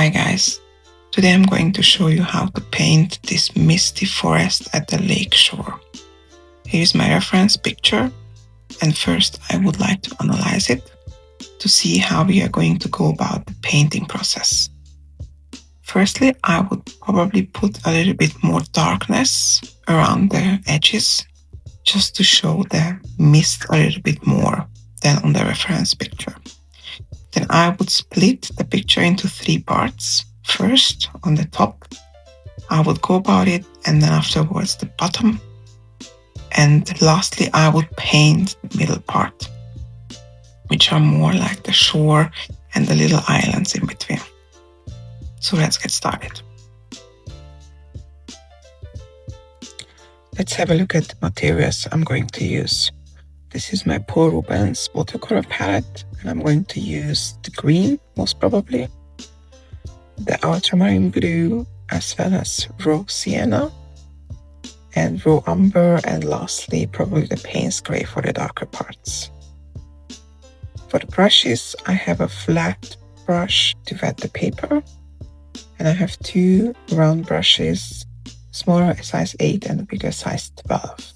Hi guys, today I'm going to show you how to paint this misty forest at the lake shore. Here's my reference picture, and first I would like to analyze it to see how we are going to go about the painting process. Firstly, I would probably put a little bit more darkness around the edges just to show the mist a little bit more than on the reference picture. Then I would split the picture into 3 parts. First, on the top, I would go about it, and then afterwards the bottom. And lastly, I would paint the middle part, which are more like the shore and the little islands in between. So let's get started. Let's have a look at the materials I'm going to use. This is my Paul Rubens watercolor palette, and I'm going to use the green, most probably, the ultramarine blue, as well as raw sienna, and raw umber, and lastly, probably the Payne's gray for the darker parts. For the brushes, I have a flat brush to wet the paper, and I have 2 round brushes, smaller size 8 and a bigger size 12.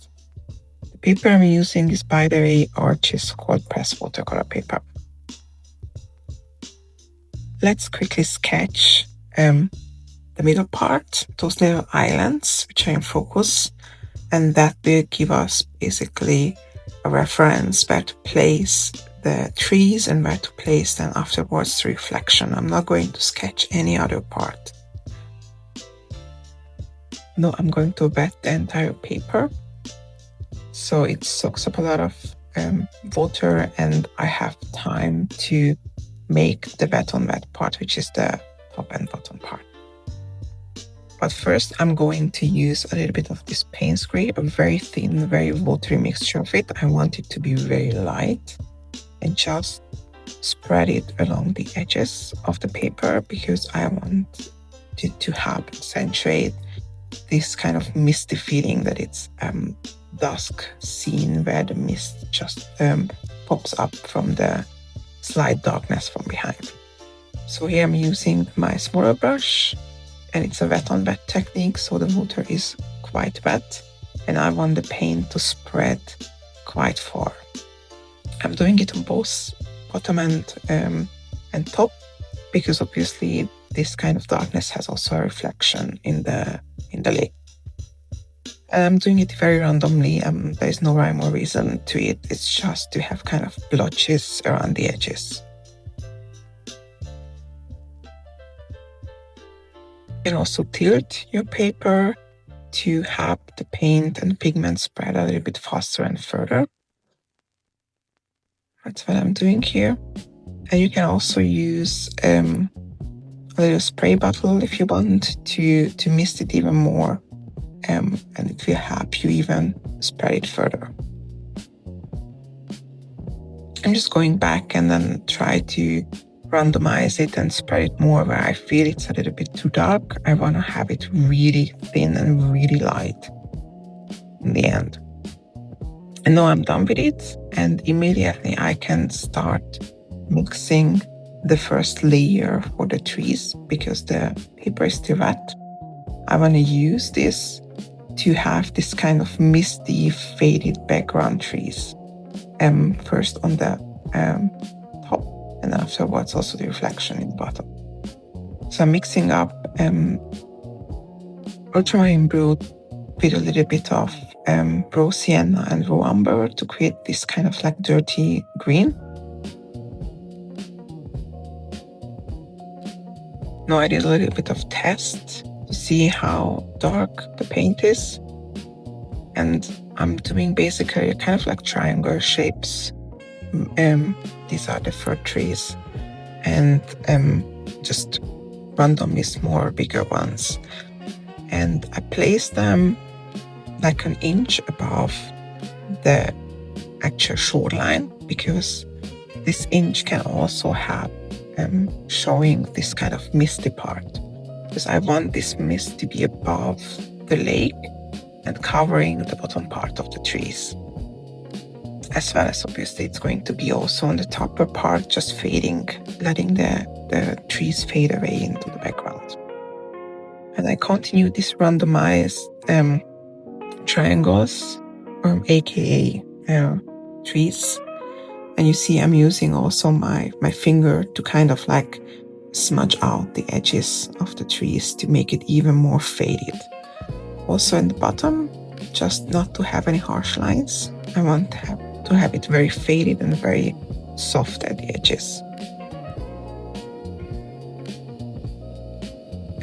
The paper I'm using is, by the way, Archie's cold press watercolor paper. Let's quickly sketch the middle part, those little islands which are in focus, and that will give us basically a reference where to place the trees and where to place then afterwards the reflection. I'm not going to sketch any other part. No, I'm going to wet the entire paper, so it soaks up a lot of water, and I have time to make the wet on wet part, which is the top and bottom part. But first I'm going to use a little bit of this Payne's gray, a very thin, very watery mixture of it. I want it to be very light, and just spread it along the edges of the paper because I want it to help accentuate this kind of misty feeling that it's dusk scene where the mist just pops up from the slight darkness from behind. So here I'm using my smaller brush, and it's a wet on wet technique, so the water is quite wet and I want the paint to spread quite far. I'm doing it on both bottom and top because obviously this kind of darkness has also a reflection in the lake. And I'm doing it very randomly. There's no rhyme or reason to it. It's just to have kind of blotches around the edges. You can also tilt your paper to have the paint and pigment spread a little bit faster and further. That's what I'm doing here. And you can also use a little spray bottle if you want to mist it even more. And it will help you even spread it further. I'm just going back and then try to randomize it and spread it more where I feel it's a little bit too dark. I want to have it really thin and really light in the end. And now I'm done with it, and immediately I can start mixing the first layer for the trees because the paper is still wet. I want to use this to have this kind of misty, faded background trees. First on the top, and then afterwards also the reflection in the bottom. So I'm mixing up ultramarine blue with a little bit of raw sienna and raw umber to create this kind of like dirty green. Now I did a little bit of test to see how dark the paint is, and I'm doing basically kind of like triangle shapes. These are the fir trees, and just randomly small bigger ones, and I place them like an inch above the actual shoreline because this inch can also have showing this kind of misty part, because I want this mist to be above the lake and covering the bottom part of the trees. As well as obviously it's going to be also on the topper part, just fading, letting the the trees fade away into the background. And I continue this randomized triangles, aka trees. And you see I'm using also my finger to kind of like smudge out the edges of the trees to make it even more faded. Also in the bottom, just not to have any harsh lines. I want to have it very faded and very soft at the edges.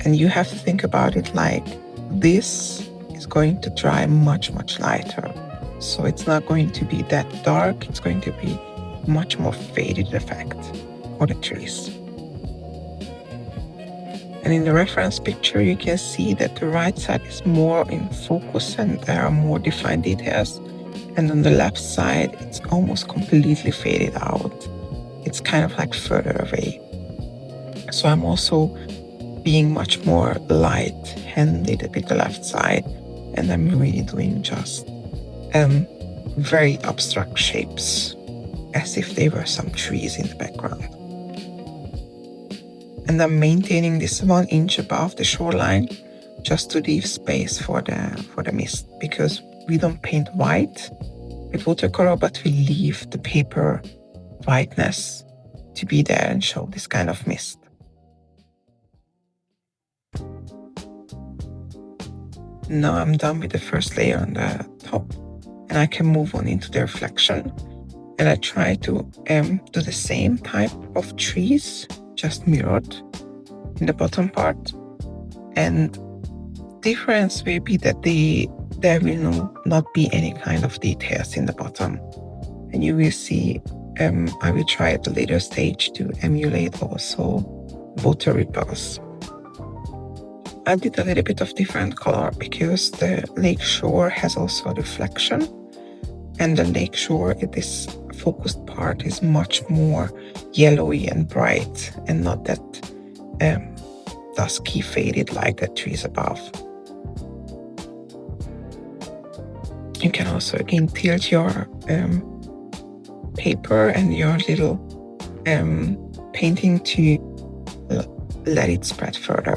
And you have to think about it like this is going to dry much, much lighter. So it's not going to be that dark. It's going to be much more faded effect for the trees. And in the reference picture, you can see that the right side is more in focus and there are more defined details. And on the left side, it's almost completely faded out. It's kind of like further away. So I'm also being much more light-handed with the left side. And I'm really doing just very abstract shapes, as if they were some trees in the background. And I'm maintaining this 1 inch above the shoreline just to leave space for the mist, because we don't paint white with watercolor, but we leave the paper whiteness to be there and show this kind of mist. Now I'm done with the first layer on the top, and I can move on into the reflection. And I try to do the same type of trees, just mirrored in the bottom part. And difference will be that there will not be any kind of details in the bottom. And you will see, I will try at a later stage to emulate also water ripples. I did a little bit of different color because the lake shore has also a reflection. And the lake shore, this focused part is much more yellowy and bright and not that dusky faded like the trees above. You can also again tilt your paper and your little painting to let it spread further.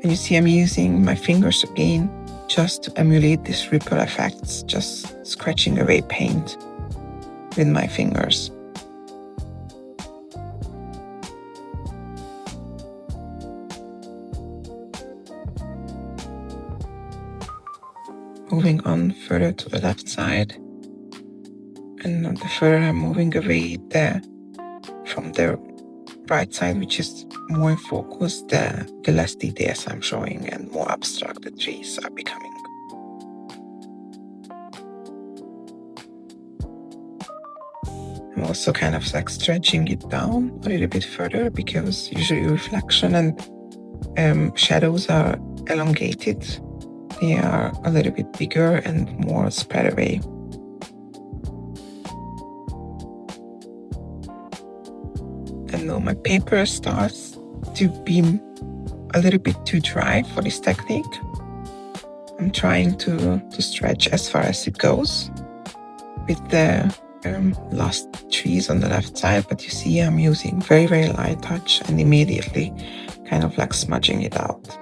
And you see I'm using my fingers again just to emulate these ripple effects, just scratching away paint with my fingers. Moving on further to the left side, and the further I'm moving away from the right side, which is more in focus, the less details I'm showing and more abstract the trees are becoming. I'm also kind of like stretching it down a little bit further because usually reflection and shadows are elongated. They are a little bit bigger and more spread away. And now my paper starts to be a little bit too dry for this technique. I'm trying to stretch as far as it goes with the last trees on the left side, but you see I'm using very, very light touch and immediately kind of like smudging it out.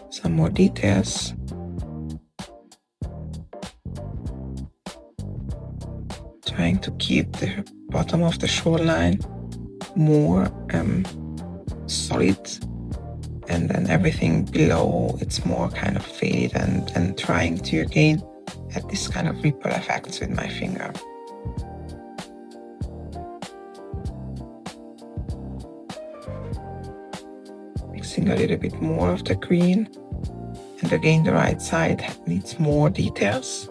Some more details. Trying to keep the bottom of the shoreline more solid, and then everything below it's more kind of faded, and trying to again add this kind of ripple effects with my finger. Mixing a little bit more of the green, and again the right side needs more details.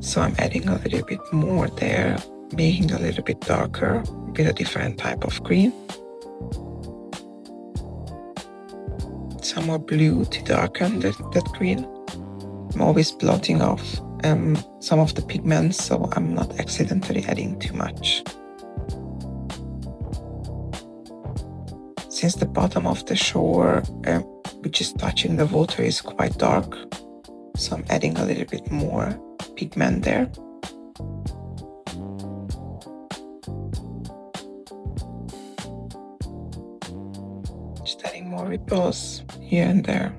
So I'm adding a little bit more there, making it a little bit darker with a different type of green. Some more blue to darken that green. I'm always blotting off some of the pigments, so I'm not accidentally adding too much. Since the bottom of the shore, which is touching the water, is quite dark, so I'm adding a little bit more pigment there. Just adding more ripples here and there.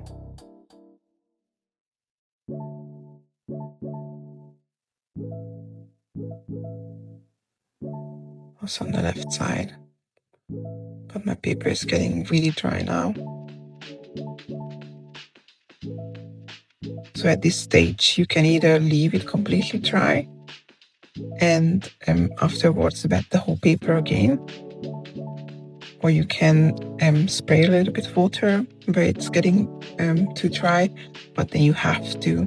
Also on the left side. But my paper is getting really dry now. So at this stage, you can either leave it completely dry and afterwards wet the whole paper again, or you can spray a little bit of water where it's getting too dry, but then you have to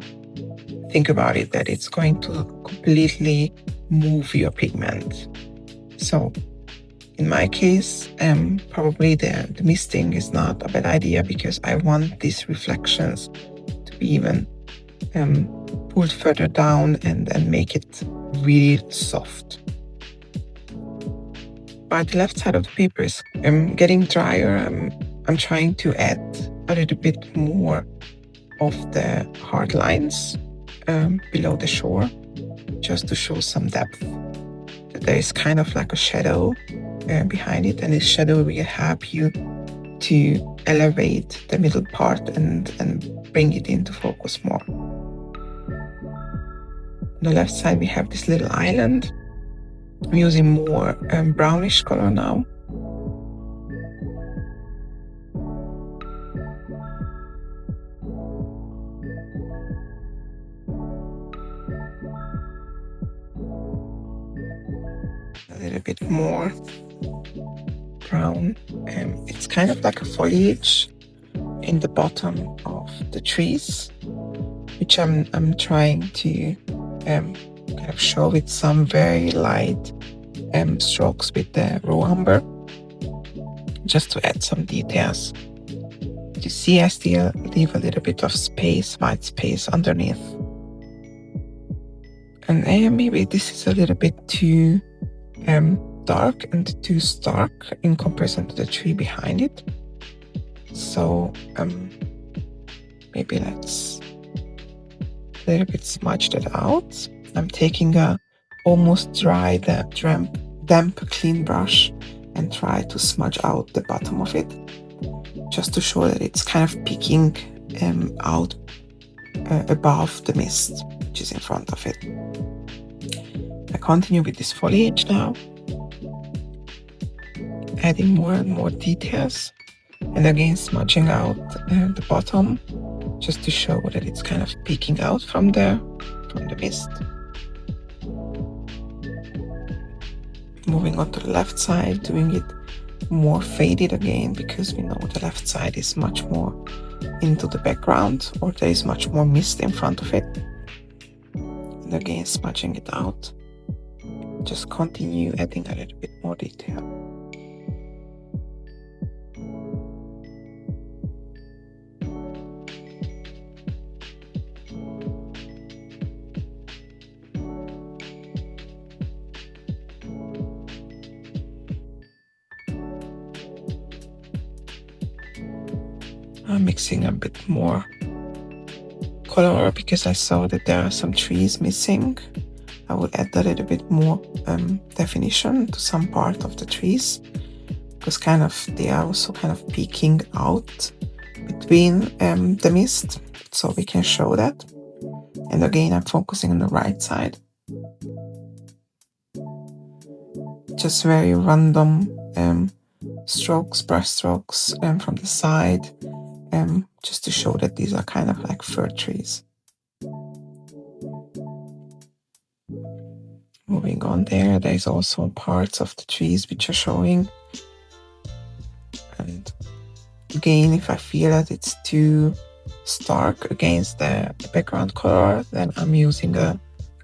think about it that it's going to completely move your pigment. So in my case, probably the misting is not a bad idea because I want these reflections to be even pulled further down and make it really soft. But the left side of the paper is getting drier. I'm trying to add a little bit more of the hard lines below the shore, just to show some depth. There is kind of like a shadow behind it, and this shadow will help you to elevate the middle part and bring it into focus more. On the left side, we have this little island. I'm using more brownish color now. A little bit more brown. It's kind of like a foliage in the bottom of the trees, which I'm trying to kind of show with some very light strokes with the raw umber, just to add some details. You see, I still leave a little bit of space, white space underneath. And maybe this is a little bit too dark and too stark in comparison to the tree behind it. So maybe let's a little bit smudge that out. I'm taking a almost dry, damp clean brush and try to smudge out the bottom of it, just to show that it's kind of peeking out above the mist, which is in front of it. I continue with this foliage now, adding more and more details, and again smudging out the bottom, just to show that it's kind of peeking out from the mist. Moving on to the left side, doing it more faded again, because we know the left side is much more into the background, or there is much more mist in front of it. And again smudging it out. Just continue adding a little bit more detail. I'm mixing a bit more color because I saw that there are some trees missing. I will add a little bit more definition to some part of the trees, because they are also kind of peeking out between the mist, so we can show that. And again, I'm focusing on the right side. Just very random brush strokes from the side, just to show that these are kind of like fir trees. Moving on there's also parts of the trees which are showing. And again, if I feel that it's too stark against the background color, then I'm using a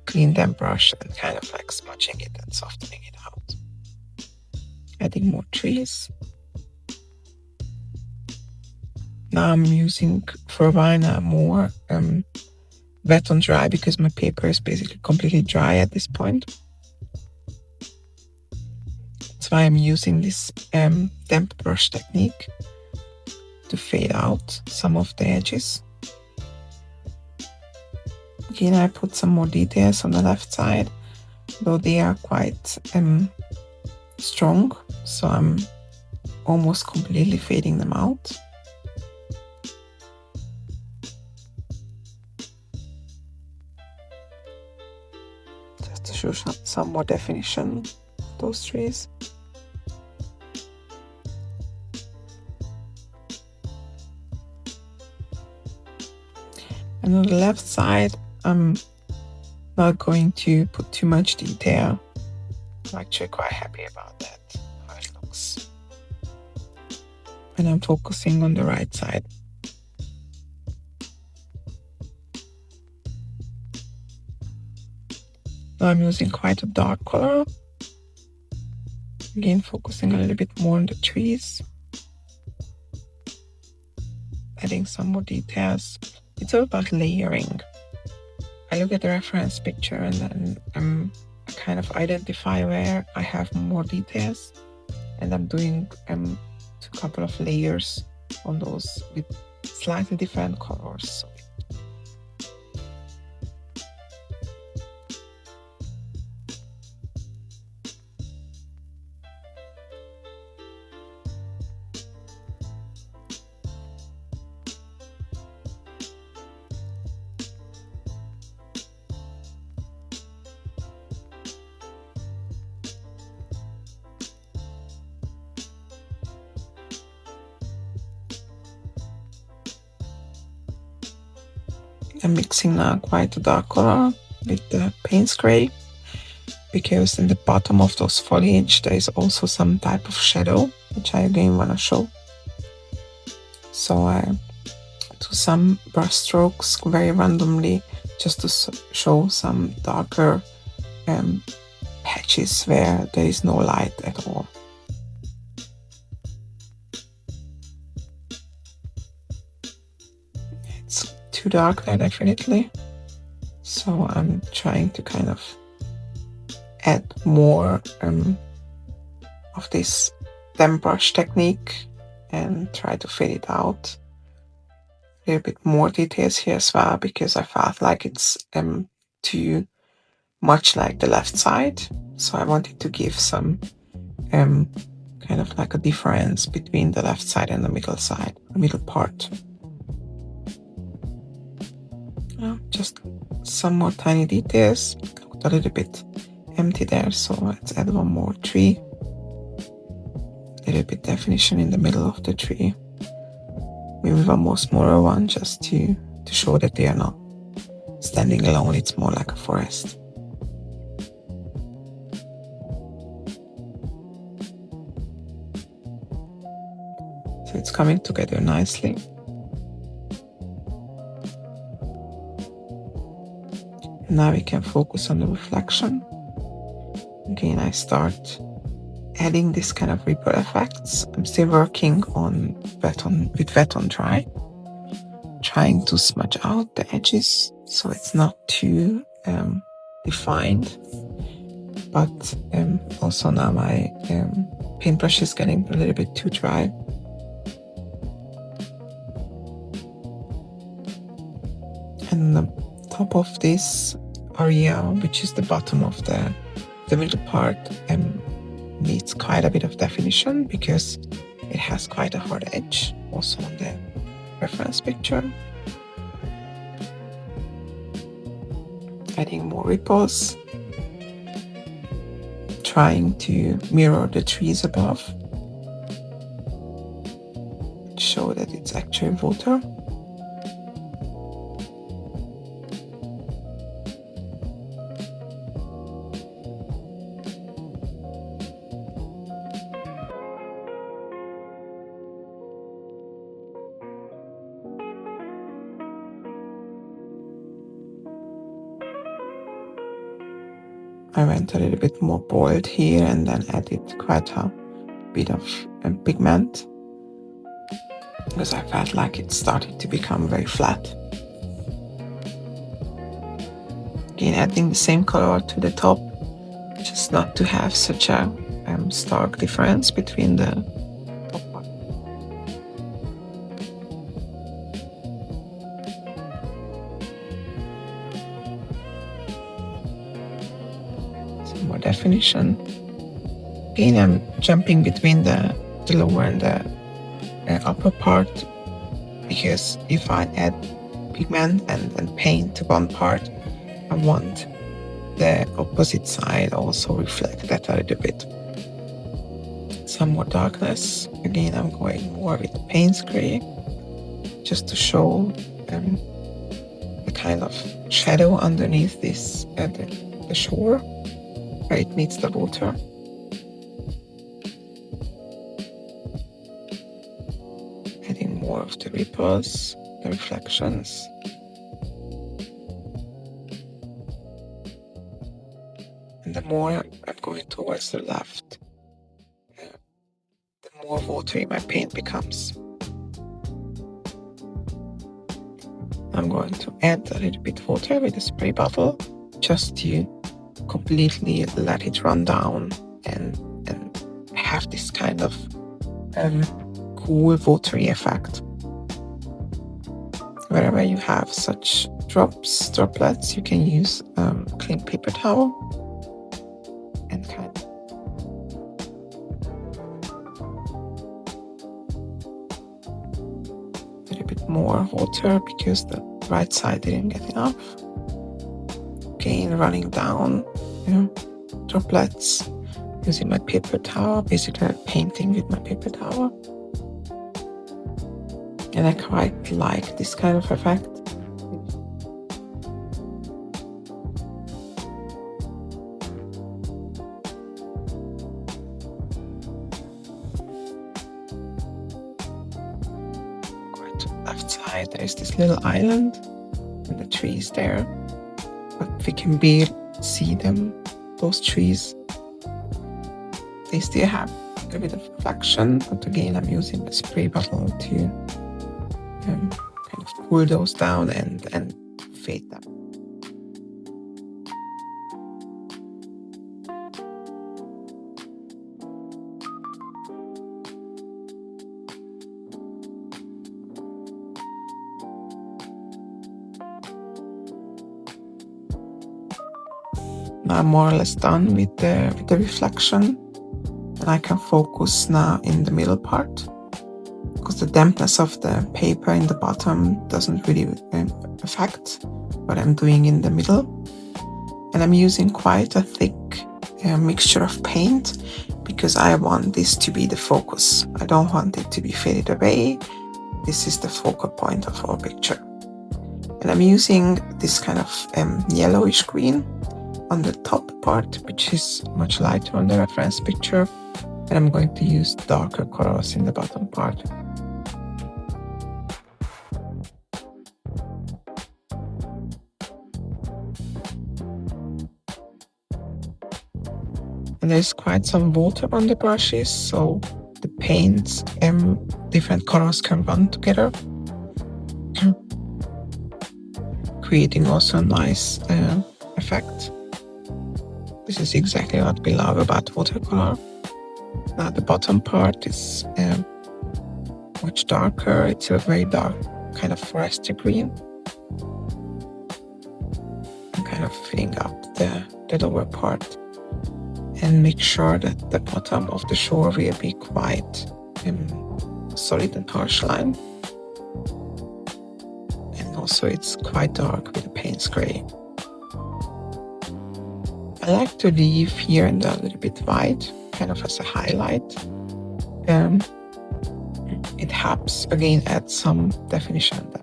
clean damp brush and kind of like smudging it and softening it out. Adding more trees. Now I'm using for a while more wet on dry, because my paper is basically completely dry at this point. That's why I'm using this damp brush technique to fade out some of the edges. Again, I put some more details on the left side. though they are quite strong, so I'm almost completely fading them out. Just to show some more definition of those trees. And on the left side, I'm not going to put too much detail. I'm actually quite happy about that, how it looks. And I'm focusing on the right side. Now I'm using quite a dark color. Again, focusing a little bit more on the trees. Adding some more details. It's all about layering. I look at the reference picture and then I kind of identify where I have more details, and I'm doing a couple of layers on those with slightly different colors. I'm mixing now quite a dark color with the Payne's gray, because in the bottom of those foliage there is also some type of shadow, which I again want to show. So I do some brush strokes very randomly just to show some darker patches where there is no light at all. It's too dark there, definitely. So I'm trying to kind of add more of this damp brush technique and try to fade it out. A little bit more details here as well, because I felt like it's too much like the left side. So I wanted to give some kind of like a difference between the left side and the middle side, the middle part. Just some more tiny details. Looked a little bit empty there, so let's add one more tree. A little bit definition in the middle of the tree. Maybe one more smaller one, just to show that they are not standing alone. It's more like a forest. So it's coming together nicely. And now we can focus on the reflection. Again, I start adding this kind of ripple effects. I'm still working on with wet on dry, trying to smudge out the edges so it's not too defined. But also now my paintbrush is getting a little bit too dry. And the top of this area, which is the bottom of the middle part, needs quite a bit of definition because it has quite a hard edge, also on the reference picture. Adding more ripples, trying to mirror the trees above, show that it's actually water. I went a little bit more bold here and then added quite a bit of pigment because I felt like it started to become very flat. Again, adding the same color to the top, just not to have such a stark difference between the top part. So definition. Again, I'm jumping between the lower and the upper part, because if I add pigment and paint to one part, I want the opposite side also reflect that a little bit. Some more darkness. Again, I'm going more with the Payne's gray, just to show the kind of shadow underneath this the shore where it meets the water. Adding more of the ripples, the reflections. And the more I'm going towards the left, the more watery my paint becomes. I'm going to add a little bit water with a spray bottle, just to completely let it run down and have this kind of cool watery effect. Wherever you have such droplets, you can use a clean paper towel and kind of a little bit more water because the right side didn't get enough. Again, running down droplets using my paper towel, basically painting with my paper towel. And I quite like this kind of effect. Going to the left side, there's this little island and the trees there, but we can barely see them, those trees. They still have a bit of reflection, but again, I'm using the spray bottle to kind of pull those down and fade them. Now I'm more or less done with the reflection, and I can focus now in the middle part, because the dampness of the paper in the bottom doesn't really affect what I'm doing in the middle. And I'm using quite a thick mixture of paint, because I want this to be the focus. I don't want it to be faded away. This is the focal point of our picture. And I'm using this kind of yellowish green on the top part, which is much lighter on the reference picture. And I'm going to use darker colors in the bottom part. And there's quite some water on the brushes, so the paints and different colors can run together, creating also a nice effect. This is exactly what we love about watercolor. Now the bottom part is much darker. It's a very dark kind of foresty green. I'm kind of filling up the lower part, and make sure that the bottom of the shore will be quite solid and harsh line. And also it's quite dark with the Payne's gray. I like to leave here and there a little bit white, kind of as a highlight. It helps, again, add some definition there.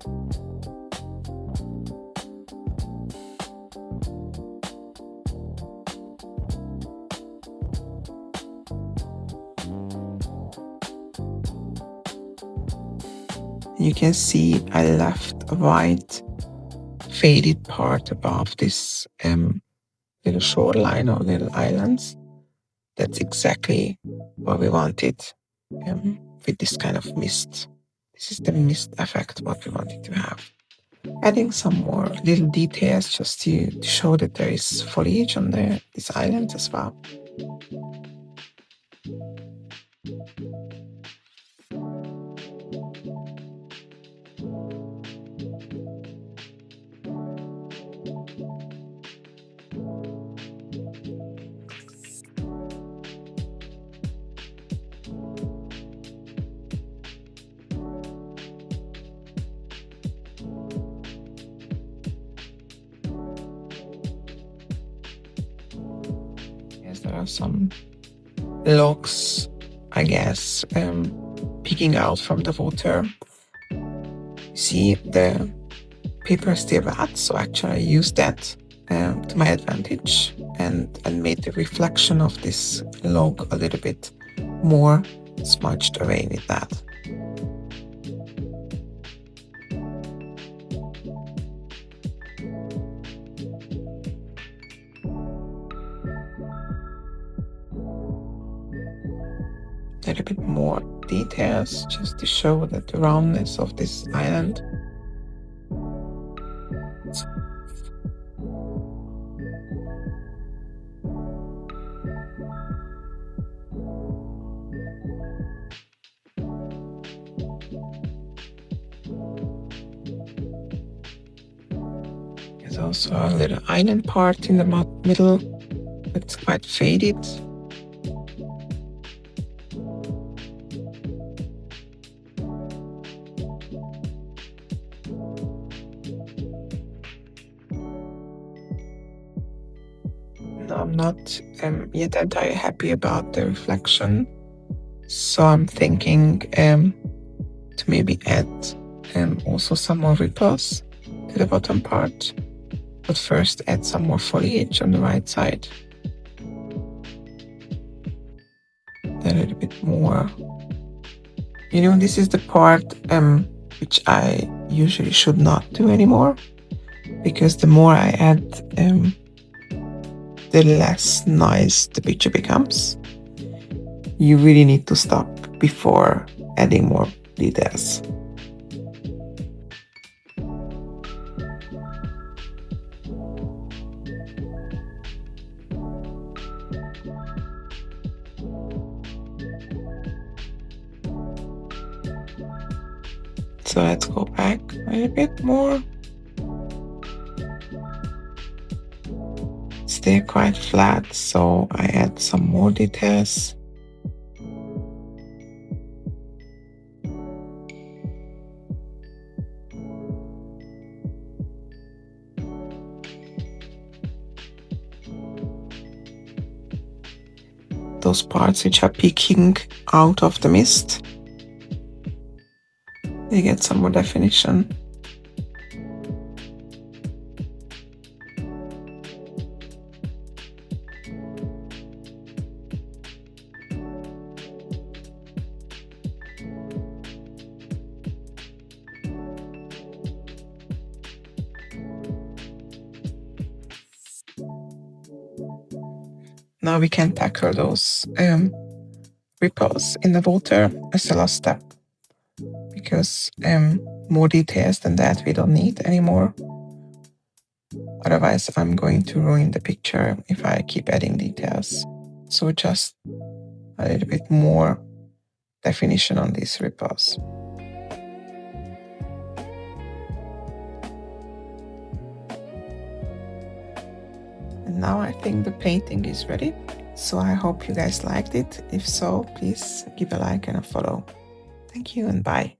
You can see I left a white faded part above this little shoreline or little islands. That's exactly what we wanted with this kind of mist. This is the mist effect, what we wanted to have. Adding some more little details just to show that there is foliage on this island as well. There are some logs, I guess, peeking out from the water. See, the paper is still wet, so actually I used that to my advantage and made the reflection of this log a little bit more smudged away with that. A little bit more details just to show that the roundness of this island. There's also a little island part in the middle. It's quite faded. No, I'm not yet entirely happy about the reflection, so I'm thinking to maybe add also some more ripples to the bottom part, but first add some more foliage on the right side. A little bit more. You know, this is the part which I usually should not do anymore, because the more I add, the less nice the picture becomes. You really need to stop before adding more details. So let's go back a little bit more. Stay quite flat, so I add some more details. Those parts which are peeking out of the mist, they get some more definition. Now we can tackle those ripples in the water as the last step, because more details than that we don't need anymore. Otherwise, I'm going to ruin the picture if I keep adding details. So just a little bit more definition on these ripples. And now I think the painting is ready. So I hope you guys liked it. If so, please give a like and a follow. Thank you and bye.